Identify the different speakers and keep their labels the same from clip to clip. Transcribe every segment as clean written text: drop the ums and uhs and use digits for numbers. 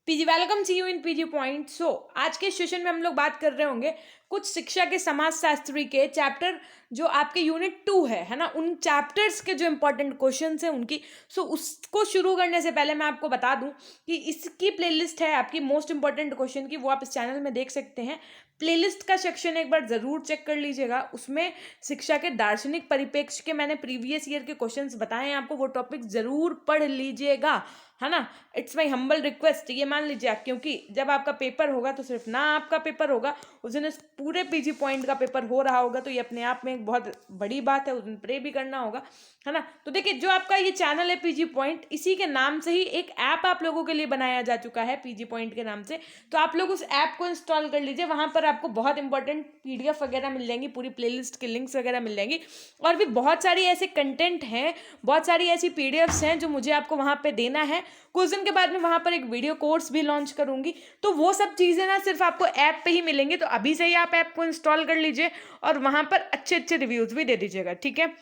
Speaker 1: PG welcome see you in PG point. So आज के session में हम लोग बात कर रहे होंगे कुछ शिक्षा के समाजशास्त्री के चैप्टर जो आपके यूनिट 2 है ना, उन चैप्टर्स के जो इंपॉर्टेंट क्वेश्चंस हैं उनकी। उसको शुरू करने से पहले मैं आपको बता दूं कि इसकी प्लेलिस्ट है आपकी मोस्ट इंपॉर्टेंट क्वेश्चन की, वो आप इस चैनल में देख सकते हैं। प्लेलिस्ट का सेक्शन एक बार जरूर चेक कर लीजिएगा, उसमें शिक्षा के दार्शनिक परिप्रेक्ष्य के मैंने प्रीवियस ईयर के क्वेश्चंस बताए हैं आपको, वो टॉपिक जरूर पढ़ लीजिएगा, है ना। It's my humble request. ये मान लीजिए आप, क्योंकि जब आपका पेपर होगा तो सिर्फ ना आपका पेपर होगा, उस दिन पूरे पीजी पॉइंट का पेपर हो रहा होगा, तो ये अपने आप में एक बहुत बड़ी बात है, उस दिन प्रे भी करना होगा, है ना। तो देखिए, जो आपका ये चैनल है पीजी पॉइंट, इसी के नाम से ही एक ऐप आप लोगों के लिए बनाया जा चुका है पीजी पॉइंट के नाम से। तो आप लोग उस ऐप को इंस्टॉल कर लीजिए, वहां पर आपको बहुत इंपॉर्टेंट पीडीएफ वगैरह मिल जाएंगी, पूरी प्लेलिस्ट की लिंक्स वगैरह मिल जाएंगी, और भी बहुत सारी ऐसे कंटेंट हैं, बहुत सारी ऐसी पीडीएफ्स हैं जो मुझे आपको वहां पे देना है। कुछ दिन के बाद में वहां पर एक वीडियो कोर्स भी लॉन्च करूंगी, तो वो सब चीजें ना सिर्फ आपको ऐप पे ही मिलेंगी। तो अभी से ही आप ऐप को इंस्टॉल कर लीजिए और वहां पर अच्छे अच्छे रिव्यूज भी दे दीजिएगा, ठीक है।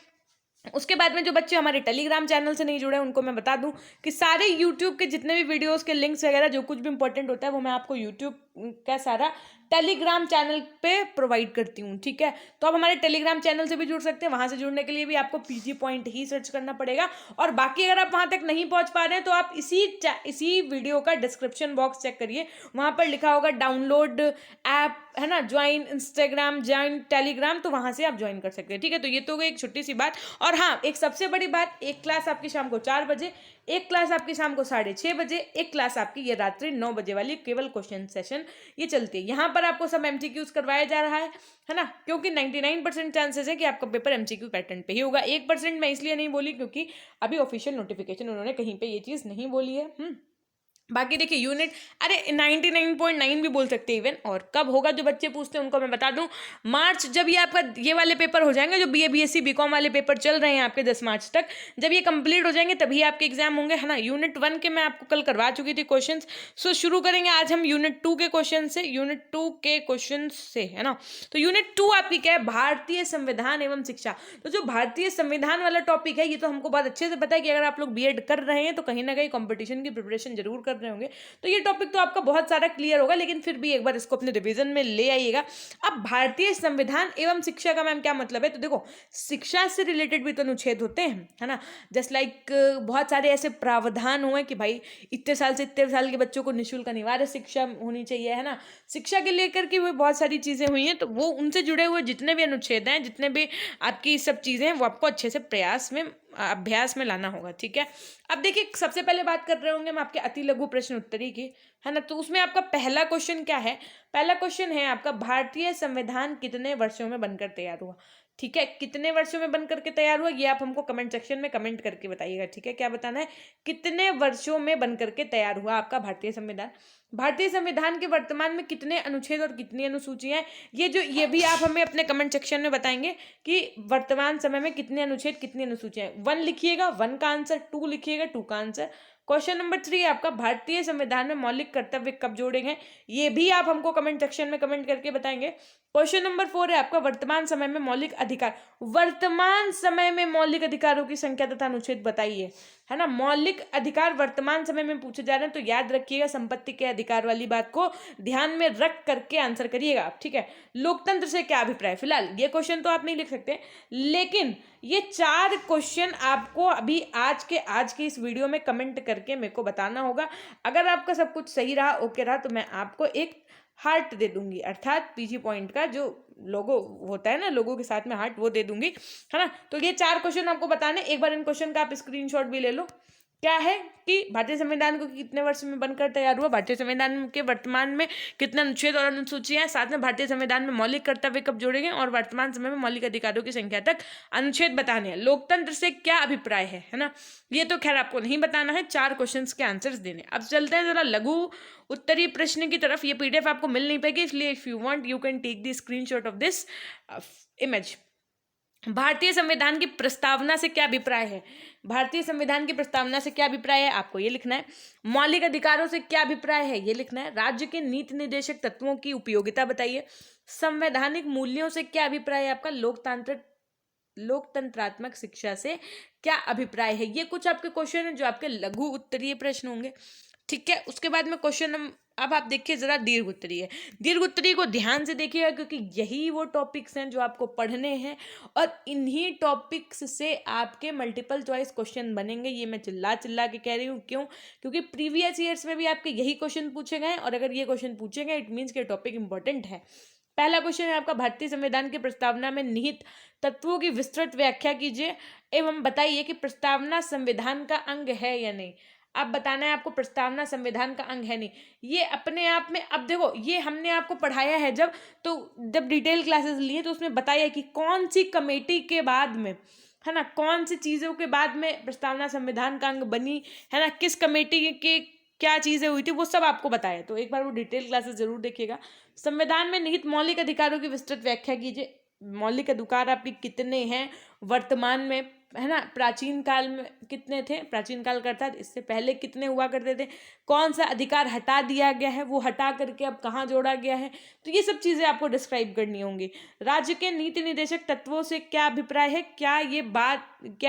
Speaker 1: उसके बाद में जो बच्चे हमारे टेलीग्राम चैनल से नहीं जुड़े उनको मैं बता दूं कि सारे यूट्यूब के जितने भी वीडियोस के लिंक्स वगैरह जो कुछ भी इंपॉर्टेंट होता है वो मैं आपको यूट्यूब का सारा टेलीग्राम चैनल पे प्रोवाइड करती हूँ, ठीक है। तो आप हमारे टेलीग्राम चैनल से भी जुड़ सकते हैं, वहां से जुड़ने के लिए भी आपको पीजी पॉइंट ही सर्च करना पड़ेगा। और बाकी अगर आप वहां तक नहीं पहुंच पा रहे हैं तो आप इसी वीडियो का डिस्क्रिप्शन बॉक्स चेक करिए, वहां पर लिखा होगा डाउनलोड ऐप, है ना, ज्वाइन इंस्टाग्राम, ज्वाइन टेलीग्राम, तो वहां से आप ज्वाइन कर सकते हैं, ठीक है। तो ये तो गई एक छोटी सी बात। और हाँ, एक सबसे बड़ी बात, एक क्लास आपकी शाम को 4 बजे, एक क्लास आपकी शाम को 6:30 बजे, एक क्लास आपकी ये रात्रि 9 बजे वाली केवल क्वेश्चन सेशन ये चलती है। यहाँ पर आपको सब एमसीक्यूज करवाया जा रहा है ना, क्योंकि 99% चांसेस है कि आपका पेपर एमसीक्यू पैटर्न पे ही होगा। 1% मैं इसलिए नहीं बोली क्योंकि अभी ऑफिशियल नोटिफिकेशन उन्होंने कहीं पे ये चीज़ नहीं बोली है। बाकी देखिए यूनिट, अरे 99.9 भी बोल सकते हैं इवन। और कब होगा, जो बच्चे पूछते हैं उनको मैं बता दूं, मार्च, जब ये आपका ये वाले पेपर हो जाएंगे, जो बीए बीएससी बीकॉम वाले पेपर चल रहे हैं आपके 10 मार्च तक, जब ये कंप्लीट हो जाएंगे तभी आपके एग्जाम होंगे, है ना। यूनिट 1 के मैं आपको कल करवा चुकी थी क्वेश्चन। सो शुरू करेंगे आज हम यूनिट 2 के क्वेश्चन से, यूनिट 2 के क्वेश्चन से, है ना। तो यूनिट 2 आपकी क्या है, भारतीय संविधान एवं शिक्षा। तो जो भारतीय संविधान वाला टॉपिक है, ये तो हमको बहुत अच्छे से पता है कि अगर आप लोग बीएड कर रहे हैं तो कहीं ना कहीं कॉम्पिटिशन की प्रिपरेशन जरूर कर रहे होंगे, तो ये टॉपिक तो आपका बहुत सारा क्लियर होगा, लेकिन फिर भी एक बार इसको अपने रिवीजन में ले आइएगा। अब भारतीय संविधान एवं शिक्षा का मैम क्या मतलब है, तो देखो, शिक्षा से रिलेटेड भी तो अनुच्छेद होते हैं, है ना। जस्ट लाइक बहुत सारे ऐसे प्रावधान हुए कि भाई इतने साल से इतने साल के बच्चों को निःशुल्क अनिवार्य शिक्षा होनी चाहिए, है ना। शिक्षा के लेकर के वो बहुत सारी चीजें हुई हैं, तो वो उनसे जुड़े हुए जितने भी अनुच्छेद हैं, जितने भी आपकी सब चीजें हैं, वो आपको अच्छे से अभ्यास में लाना होगा, ठीक है। अब देखिए, सबसे पहले बात कर रहे होंगे हम आपके अति लघु प्रश्न उत्तरी की, है ना। तो उसमें आपका पहला क्वेश्चन क्या है, पहला क्वेश्चन है आपका, भारतीय संविधान कितने वर्षों में बनकर तैयार हुआ, ठीक है। कितने वर्षों में बनकर के तैयार हुआ, ये आप हमको कमेंट सेक्शन में कमेंट करके बताइएगा, ठीक है। क्या बताना है, कितने वर्षों में बनकर के तैयार हुआ आपका भारतीय संविधान। भारतीय संविधान के वर्तमान में कितने अनुच्छेद और कितनी अनुसूचियां हैं, ये भी आप हमें अपने कमेंट सेक्शन में बताएंगे कि वर्तमान समय में कितने अनुच्छेद कितनी अनुसूचियां हैं। 1 लिखिएगा 1 का आंसर, 2 लिखिएगा 2 का आंसर। क्वेश्चन नंबर 3 है आपका, भारतीय संविधान में मौलिक कर्तव्य कब जोड़े गए, ये भी आप हमको कमेंट सेक्शन में कमेंट करके बताएंगे। क्वेश्चन नंबर 4 है आपका, वर्तमान समय में मौलिक अधिकार, वर्तमान समय में मौलिक अधिकारों की संख्या तथा अनुच्छेद बताइए, है ना। मौलिक अधिकार वर्तमान समय में पूछे जा रहे हैं, तो याद रखिएगा संपत्ति के अधिकार वाली बात को ध्यान में रख करके आंसर करिएगा आप, ठीक है। लोकतंत्र से क्या अभिप्राय, फिलहाल ये क्वेश्चन तो आप नहीं लिख सकते, लेकिन ये 4 क्वेश्चन आपको अभी आज के इस वीडियो में कमेंट करके मेरे को बताना होगा। अगर आपका सब कुछ सही रहा, ओके रहा, तो मैं आपको एक हार्ट दे दूंगी, अर्थात पीजी पॉइंट का जो लोगो होता है ना, लोगो के साथ में हार्ट, वो दे दूंगी, है ना। तो ये 4 क्वेश्चन आपको बताने, एक बार इन क्वेश्चन का आप स्क्रीनशॉट भी ले लो। क्या है कि भारतीय संविधान को कितने वर्ष में बनकर तैयार हुआ, भारतीय संविधान के वर्तमान में कितने अनुच्छेद और अनुसूचियां हैं, साथ में भारतीय संविधान में मौलिक कर्तव्य कब जोड़े गए, और वर्तमान समय में मौलिक अधिकारों की संख्या तक अनुच्छेद बताने हैं। लोकतंत्र से क्या अभिप्राय है ना। ये तो खैर आपको नहीं बताना है, 4 क्वेश्चन के आंसर्स देने। अब चलते हैं जरा लघु उत्तरीय प्रश्न की तरफ। ये पीडीएफ आपको मिल नहीं पाएगी, इसलिए if you want you can take the screenshot of this image. भारतीय संविधान की प्रस्तावना से क्या अभिप्राय है, भारतीय संविधान की प्रस्तावना से क्या अभिप्राय है, आपको ये लिखना है। मौलिक अधिकारों से क्या अभिप्राय है, ये लिखना है। राज्य के नीति निर्देशक तत्वों की उपयोगिता बताइए। संवैधानिक मूल्यों से क्या अभिप्राय है आपका, लोकतंत्रात्मक शिक्षा से क्या अभिप्राय है। ये कुछ आपके क्वेश्चन है जो आपके लघु उत्तरीय प्रश्न होंगे, ठीक है। उसके बाद में क्वेश्चन अब आप देखिए जरा दीर्घ उत्तरीय है। दीर्घ उत्तरीय को ध्यान से देखिएगा क्योंकि यही वो टॉपिक्स हैं जो आपको पढ़ने हैं और इन्हीं टॉपिक्स से आपके मल्टीपल चॉइस क्वेश्चन बनेंगे। ये मैं चिल्ला चिल्ला के कह रही हूँ, क्यों? क्योंकि प्रीवियस ईयर्स में भी आपके यही क्वेश्चन पूछे गए हैं और अगर ये क्वेश्चन पूछे गए इट मीन्स के टॉपिक इंपॉर्टेंट है। पहला क्वेश्चन है आपका, भारतीय संविधान की प्रस्तावना में निहित तत्वों की विस्तृत व्याख्या कीजिए एवं बताइए कि प्रस्तावना संविधान का अंग है या नहीं। अब बताना है आपको प्रस्तावना संविधान का अंग है नहीं, ये अपने आप में। अब देखो ये हमने आपको पढ़ाया है जब डिटेल क्लासेस लिए तो उसमें बताया कि कौन सी कमेटी के बाद में, है ना, कौन सी चीज़ों के बाद में प्रस्तावना संविधान का अंग बनी, है ना, किस कमेटी के क्या चीज़ें हुई थी, वो सब आपको बताया। तो एक बार वो डिटेल क्लासेस जरूर देखिएगा। संविधान में निहित मौलिक अधिकारों की विस्तृत व्याख्या कीजिए। मौलिक अधिकार आपके कितने हैं वर्तमान में, है ना, प्राचीन काल में कितने थे, प्राचीन काल का अर्थात इससे पहले कितने हुआ करते थे, कौन सा अधिकार हटा दिया गया है, वो हटा करके अब कहाँ जोड़ा गया है, तो ये सब चीज़ें आपको डिस्क्राइब करनी होंगी। राज्य के नीति निर्देशक तत्वों से क्या अभिप्राय है, क्या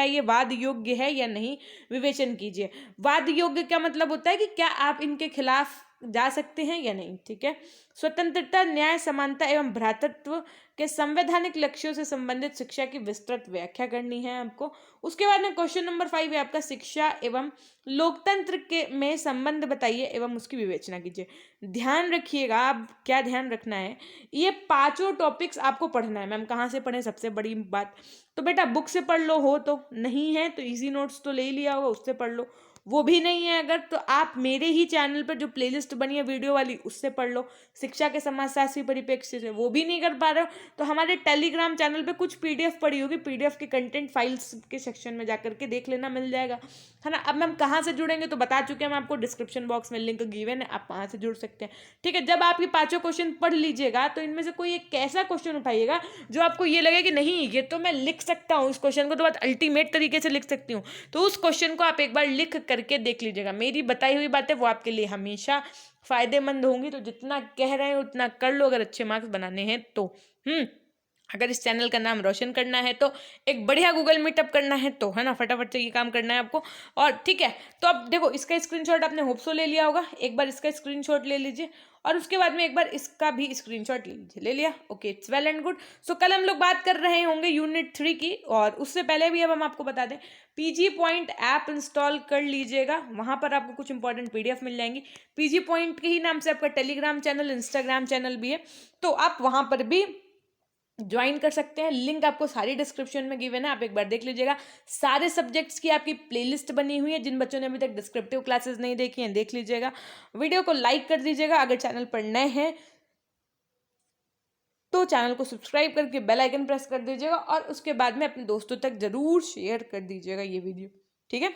Speaker 1: ये वाद योग्य है या नहीं, विवेचन कीजिए। वाद योग्य क्या मतलब होता है कि क्या आप इनके खिलाफ जा सकते हैं या नहीं, ठीक है। स्वतंत्रता, न्याय, समानता एवं भ्रातृत्व के संवैधानिक लक्ष्यों से संबंधित शिक्षा की विस्तृत व्याख्या करनी है आपको। उसके बाद में क्वेश्चन नंबर 5 है आपका, शिक्षा एवं लोकतंत्र के में संबंध बताइए एवं उसकी विवेचना कीजिए। ध्यान रखिएगा, आप क्या ध्यान रखना है, ये पांचों टॉपिक्स आपको पढ़ना है। मैम कहाँ से पढ़ें, सबसे बड़ी बात तो बेटा बुक से पढ़ लो, हो तो नहीं है तो इजी नोट्स तो ले ही लिया होगा, उससे पढ़ लो। वो भी नहीं है अगर तो आप मेरे ही चैनल पर जो प्लेलिस्ट बनी है वीडियो वाली उससे पढ़ लो, शिक्षा के समाजशास्त्री परिप्रेक्ष्य से। वो भी नहीं कर पा रहे हो तो हमारे टेलीग्राम चैनल पे कुछ पीडीएफ पड़ी होगी, पीडीएफ के कंटेंट फाइल्स के सेक्शन में जाकर के देख लेना, मिल जाएगा, है ना। अब मैम कहाँ से जुड़ेंगे तो बता चुके हैं हम आपको, डिस्क्रिप्शन बॉक्स में लिंक गिवन है, आप वहाँ से जुड़ सकते हैं, ठीक है। जब आप ये पांचों क्वेश्चन पढ़ लीजिएगा तो इनमें से कोई एक ऐसा क्वेश्चन उठाइएगा जो आपको ये लगे कि नहीं ये तो मैं लिख सकता हूँ, इस क्वेश्चन को तो बहुत अल्टीमेट तरीके से लिख सकती हूँ, तो उस क्वेश्चन को आप एक बार लिख करके देख लीजिएगा। मेरी बताई हुई बातें वो आपके लिए हमेशा फायदेमंद होंगी, तो जितना कह रहे हैं उतना कर लो अगर अच्छे मार्क्स बनाने हैं तो। अगर इस चैनल का नाम रोशन करना है तो, एक बढ़िया गूगल मीटअप करना है तो, है ना, फटाफट से ये काम करना है आपको। और ठीक है, तो अब देखो इसका स्क्रीनशॉट आपने होप्सो ले लिया होगा, एक बार इसका स्क्रीनशॉट ले लीजिए और उसके बाद में एक बार इसका भी स्क्रीनशॉट ले लीजिए। ले लिया, okay, it's well and good. So कल हम लोग बात कर रहे होंगे यूनिट 3 की, और उससे पहले भी अब हम आपको बता दें पीजी पॉइंट ऐप इंस्टॉल कर लीजिएगा, वहां पर आपको कुछ इंपॉर्टेंट पीडीएफ मिल जाएंगी। पीजी पॉइंट के ही नाम से आपका टेलीग्राम चैनल, इंस्टाग्राम चैनल भी है, तो आप वहां पर भी ज्वाइन कर सकते हैं। लिंक आपको सारी डिस्क्रिप्शन में गिवन है, आप एक बार देख लीजिएगा। सारे सब्जेक्ट्स की आपकी प्लेलिस्ट बनी हुई है, जिन बच्चों ने अभी तक डिस्क्रिप्टिव क्लासेस नहीं देखी हैं देख लीजिएगा। वीडियो को लाइक कर दीजिएगा, अगर चैनल पर नए हैं तो चैनल को सब्सक्राइब करके बेल आइकन प्रेस कर दीजिएगा और उसके बाद में अपने दोस्तों तक जरूर शेयर कर दीजिएगा ये वीडियो, ठीक है।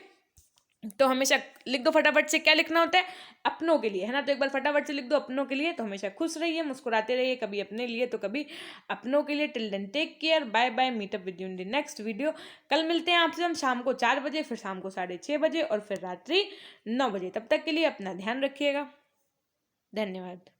Speaker 1: तो हमेशा लिख दो फटाफट से, क्या लिखना होता है, अपनों के लिए, है ना। तो एक बार फटाफट से लिख दो अपनों के लिए। तो हमेशा खुश रहिए, मुस्कुराते रहिए, कभी अपने लिए तो कभी अपनों के लिए। Till then take care, bye bye, meet up with you in the next video. कल मिलते हैं आपसे हम शाम को 4 बजे, फिर शाम को 6:30 बजे और फिर रात्रि 9 बजे। तब तक के लिए अपना ध्यान रखिएगा, धन्यवाद।